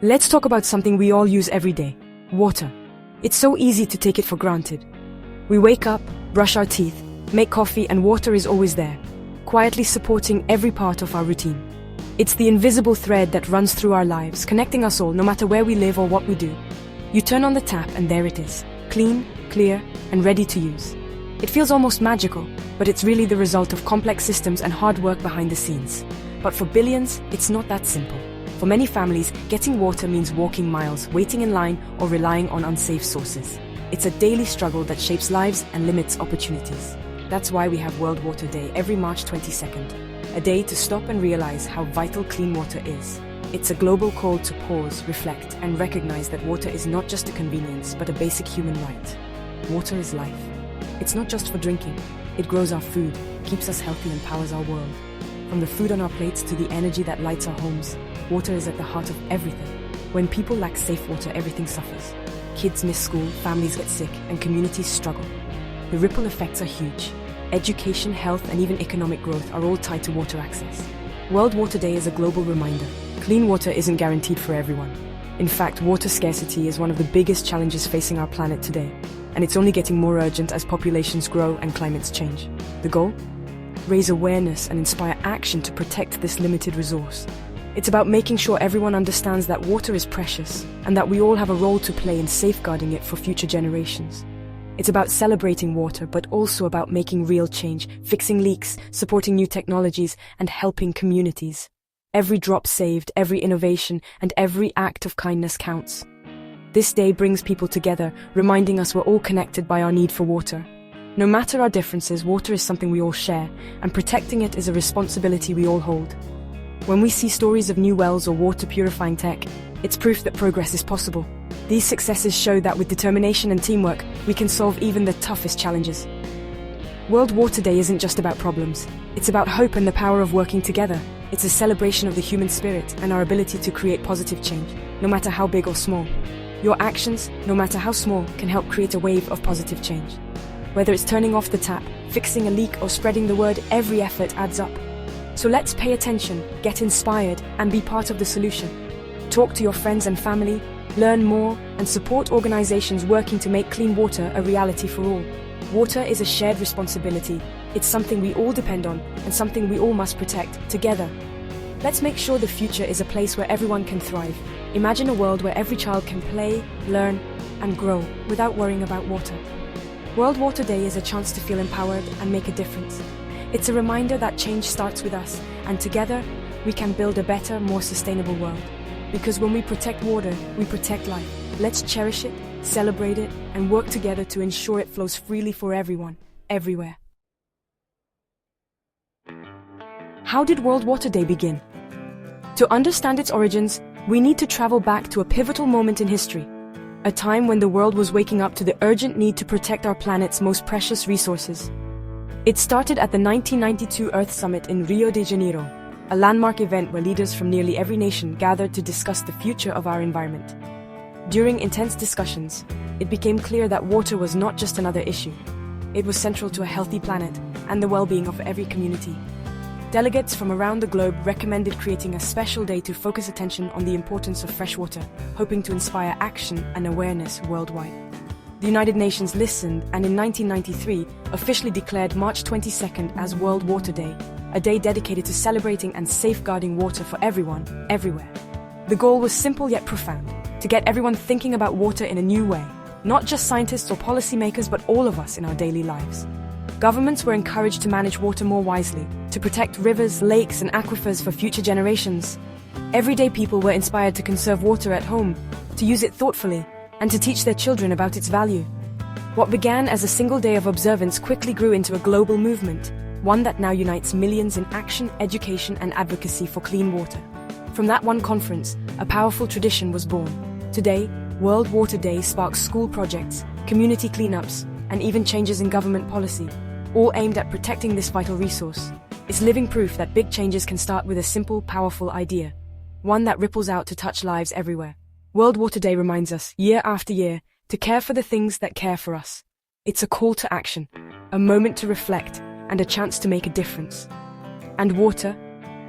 Let's talk about something we all use every day: water. It's so easy to take it for granted. We wake up, brush our teeth, make coffee, and water is always there, quietly supporting every part of our routine. It's the invisible thread that runs through our lives, connecting us all, no matter where we live or what we do. You turn on the tap and there it is, clean, clear, and ready to use. It feels almost magical, but it's really the result of complex systems and hard work behind the scenes. But for billions, it's not that simple. For many families, getting water means walking miles, waiting in line, or relying on unsafe sources. It's a daily struggle that shapes lives and limits opportunities. That's why we have World Water Day every March 22nd, a day to stop and realize how vital clean water is. It's a global call to pause, reflect, and recognize that water is not just a convenience, but a basic human right. Water is life. It's not just for drinking. It grows our food, keeps us healthy, and powers our world. From the food on our plates to the energy that lights our homes, water is at the heart of everything. When people lack safe water, everything suffers. Kids miss school, families get sick, and communities struggle. The ripple effects are huge. Education, health, and even economic growth are all tied to water access. World Water Day is a global reminder. Clean water isn't guaranteed for everyone. In fact, water scarcity is one of the biggest challenges facing our planet today, and it's only getting more urgent as populations grow and climates change. The goal? Raise awareness and inspire action to protect this limited resource. It's about making sure everyone understands that water is precious and that we all have a role to play in safeguarding it for future generations. It's about celebrating water, but also about making real change, fixing leaks, supporting new technologies, and helping communities. Every drop saved, every innovation, and every act of kindness counts. This day brings people together, reminding us we're all connected by our need for water. No matter our differences, water is something we all share, and protecting it is a responsibility we all hold. When we see stories of new wells or water purifying tech, it's proof that progress is possible. These successes show that with determination and teamwork, we can solve even the toughest challenges. World Water Day isn't just about problems. It's about hope and the power of working together. It's a celebration of the human spirit and our ability to create positive change, no matter how big or small. Your actions, no matter how small, can help create a wave of positive change. Whether it's turning off the tap, fixing a leak, or spreading the word, every effort adds up. So let's pay attention, get inspired, and be part of the solution. Talk to your friends and family, learn more, and support organizations working to make clean water a reality for all. Water is a shared responsibility. It's something we all depend on, and something we all must protect together. Let's make sure the future is a place where everyone can thrive. Imagine a world where every child can play, learn, and grow without worrying about water. World Water Day is a chance to feel empowered and make a difference. It's a reminder that change starts with us, and together, we can build a better, more sustainable world. Because when we protect water, we protect life. Let's cherish it, celebrate it, and work together to ensure it flows freely for everyone, everywhere. How did World Water Day begin? To understand its origins, we need to travel back to a pivotal moment in history, a time when the world was waking up to the urgent need to protect our planet's most precious resources. It started at the 1992 Earth Summit in Rio de Janeiro, a landmark event where leaders from nearly every nation gathered to discuss the future of our environment. During intense discussions, it became clear that water was not just another issue. It was central to a healthy planet and the well-being of every community. Delegates from around the globe recommended creating a special day to focus attention on the importance of fresh water, hoping to inspire action and awareness worldwide. The United Nations listened and in 1993 officially declared March 22nd as World Water Day, a day dedicated to celebrating and safeguarding water for everyone, everywhere. The goal was simple yet profound: to get everyone thinking about water in a new way, not just scientists or policymakers, but all of us in our daily lives. Governments were encouraged to manage water more wisely, to protect rivers, lakes, and aquifers for future generations. Everyday people were inspired to conserve water at home, to use it thoughtfully, and to teach their children about its value. What began as a single day of observance quickly grew into a global movement, one that now unites millions in action, education, and advocacy for clean water. From that one conference, a powerful tradition was born. Today, World Water Day sparks school projects, community cleanups, and even changes in government policy, all aimed at protecting this vital resource. It's living proof that big changes can start with a simple, powerful idea, one that ripples out to touch lives everywhere. World Water Day reminds us, year after year, to care for the things that care for us. It's a call to action, a moment to reflect, and a chance to make a difference. And water,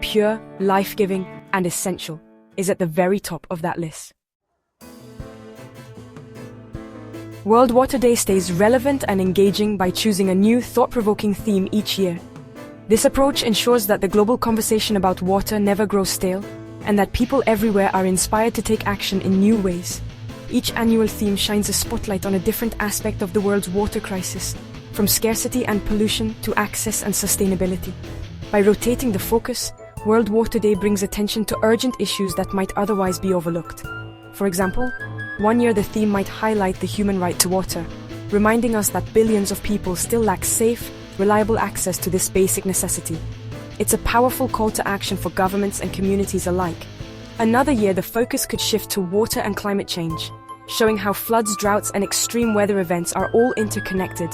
pure, life-giving, and essential. is at the very top of that list. World Water Day stays relevant and engaging by choosing a new, thought-provoking theme each year. This approach ensures that the global conversation about water never grows stale, and that people everywhere are inspired to take action in new ways. Each annual theme shines a spotlight on a different aspect of the world's water crisis, from scarcity and pollution to access and sustainability. By rotating the focus, World Water Day brings attention to urgent issues that might otherwise be overlooked. For example, one year the theme might highlight the human right to water, reminding us that billions of people still lack safe, reliable access to this basic necessity. It's a powerful call to action for governments and communities alike. Another year the focus could shift to water and climate change, showing how floods, droughts, and extreme weather events are all interconnected.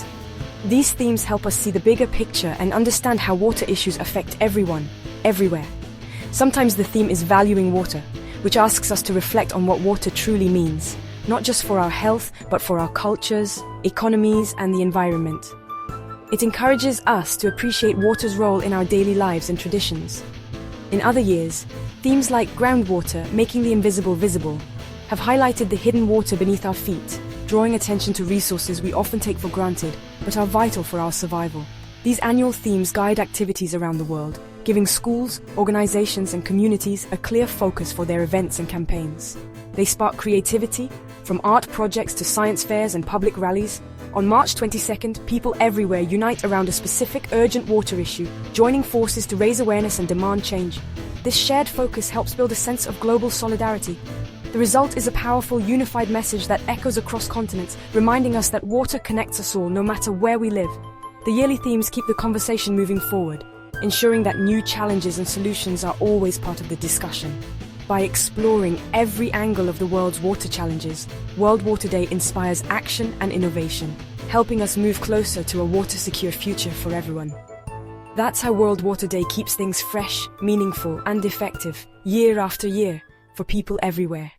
These themes help us see the bigger picture and understand how water issues affect everyone, everywhere. Sometimes the theme is valuing water, which asks us to reflect on what water truly means, not just for our health, but for our cultures, economies, and the environment. It encourages us to appreciate water's role in our daily lives and traditions. In other years, themes like groundwater, making the invisible visible, have highlighted the hidden water beneath our feet, drawing attention to resources we often take for granted, but are vital for our survival. These annual themes guide activities around the world, giving schools, organizations, and communities a clear focus for their events and campaigns. They spark creativity, from art projects to science fairs and public rallies. On March 22nd, people everywhere unite around a specific urgent water issue, joining forces to raise awareness and demand change. This shared focus helps build a sense of global solidarity. The result is a powerful, unified message that echoes across continents, reminding us that water connects us all, no matter where we live. The yearly themes keep the conversation moving forward, ensuring that new challenges and solutions are always part of the discussion. By exploring every angle of the world's water challenges, World Water Day inspires action and innovation, helping us move closer to a water-secure future for everyone. That's how World Water Day keeps things fresh, meaningful, and effective, year after year, for people everywhere.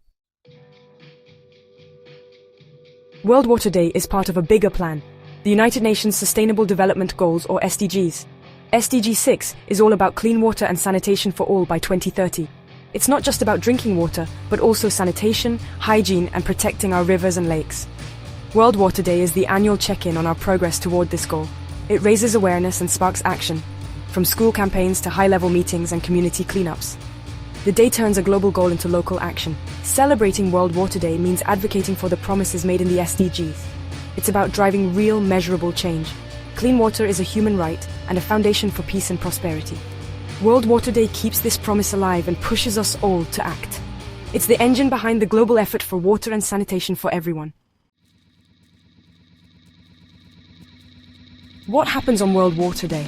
World Water Day is part of a bigger plan, the United Nations Sustainable Development Goals, or SDGs. SDG 6 is all about clean water and sanitation for all by 2030. It's not just about drinking water, but also sanitation, hygiene, and protecting our rivers and lakes. World Water Day is the annual check-in on our progress toward this goal. It raises awareness and sparks action, from school campaigns to high-level meetings and community cleanups. The day turns a global goal into local action. Celebrating World Water Day means advocating for the promises made in the SDGs. It's about driving real, measurable change. Clean water is a human right and a foundation for peace and prosperity. World Water Day keeps this promise alive and pushes us all to act. It's the engine behind the global effort for water and sanitation for everyone. What happens on World Water Day?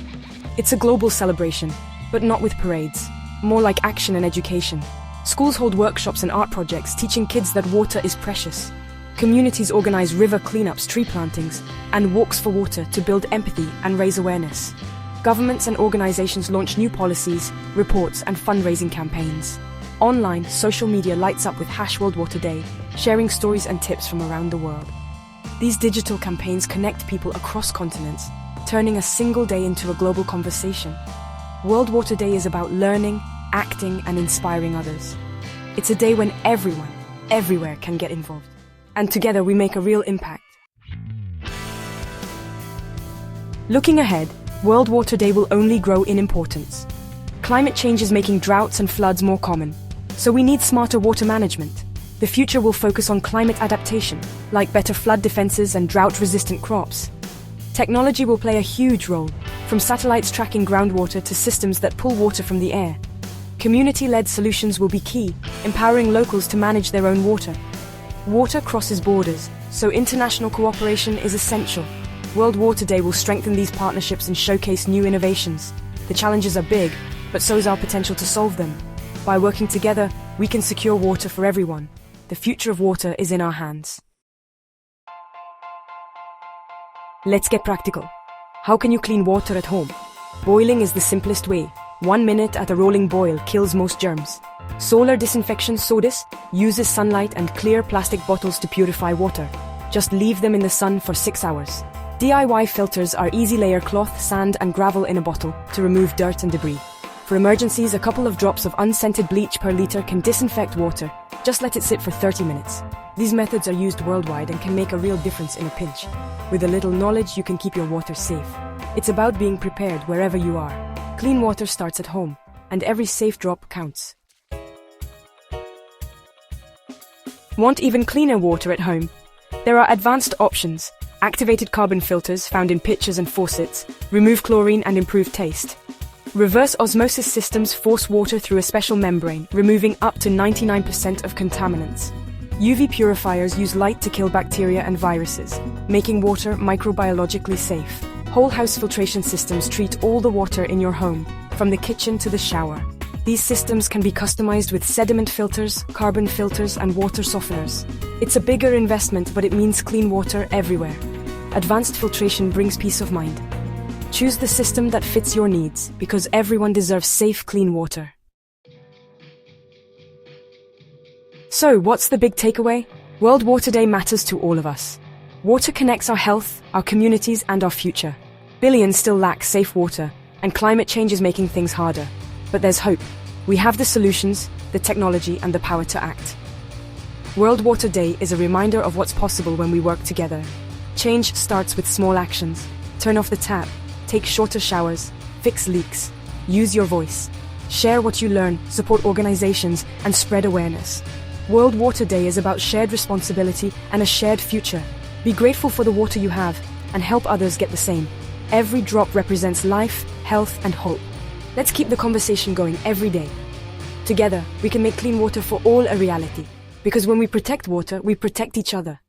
It's a global celebration, but not with parades. More like action and education. Schools hold workshops and art projects teaching kids that water is precious. Communities organize river cleanups, tree plantings, and walks for water to build empathy and raise awareness. Governments and organizations launch new policies, reports, and fundraising campaigns. Online, social media lights up with #WorldWaterDay, sharing stories and tips from around the world. These digital campaigns connect people across continents, turning a single day into a global conversation. World Water Day is about learning, acting, and inspiring others. It's a day when everyone, everywhere can get involved. And together we make a real impact. Looking ahead, World Water Day will only grow in importance. Climate change is making droughts and floods more common, so we need smarter water management. The future will focus on climate adaptation, like better flood defenses and drought-resistant crops. Technology will play a huge role, from satellites tracking groundwater to systems that pull water from the air. Community-led solutions will be key, empowering locals to manage their own water. Water crosses borders, so international cooperation is essential. World Water Day will strengthen these partnerships and showcase new innovations. The challenges are big, but so is our potential to solve them. By working together, we can secure water for everyone. The future of water is in our hands. Let's get practical. How can you clean water at home? Boiling is the simplest way. 1 minute at a rolling boil kills most germs. Solar disinfection SODIS uses sunlight and clear plastic bottles to purify water. Just leave them in the sun for 6 hours. DIY filters are easy layer cloth, sand, and gravel in a bottle to remove dirt and debris. For emergencies, a couple of drops of unscented bleach per liter can disinfect water. Just let it sit for 30 minutes. These methods are used worldwide and can make a real difference in a pinch. With a little knowledge, you can keep your water safe. It's about being prepared wherever you are. Clean water starts at home, and every safe drop counts. Want even cleaner water at home? There are advanced options. Activated carbon filters found in pitchers and faucets remove chlorine and improve taste. Reverse osmosis systems force water through a special membrane, removing up to 99% of contaminants. UV purifiers use light to kill bacteria and viruses, making water microbiologically safe. Whole house filtration systems treat all the water in your home, from the kitchen to the shower. These systems can be customized with sediment filters, carbon filters, and water softeners. It's a bigger investment, but it means clean water everywhere. Advanced filtration brings peace of mind. Choose the system that fits your needs, because everyone deserves safe, clean water. So, what's the big takeaway? World Water Day matters to all of us. Water connects our health, our communities, and our future. Billions still lack safe water, and climate change is making things harder. But there's hope. We have the solutions, the technology, and the power to act. World Water Day is a reminder of what's possible when we work together. Change starts with small actions. Turn off the tap, take shorter showers, fix leaks, use your voice. Share what you learn, support organizations, and spread awareness. World Water Day is about shared responsibility and a shared future. Be grateful for the water you have and help others get the same. Every drop represents life, health, and hope. Let's keep the conversation going every day. Together, we can make clean water for all a reality. Because when we protect water, we protect each other.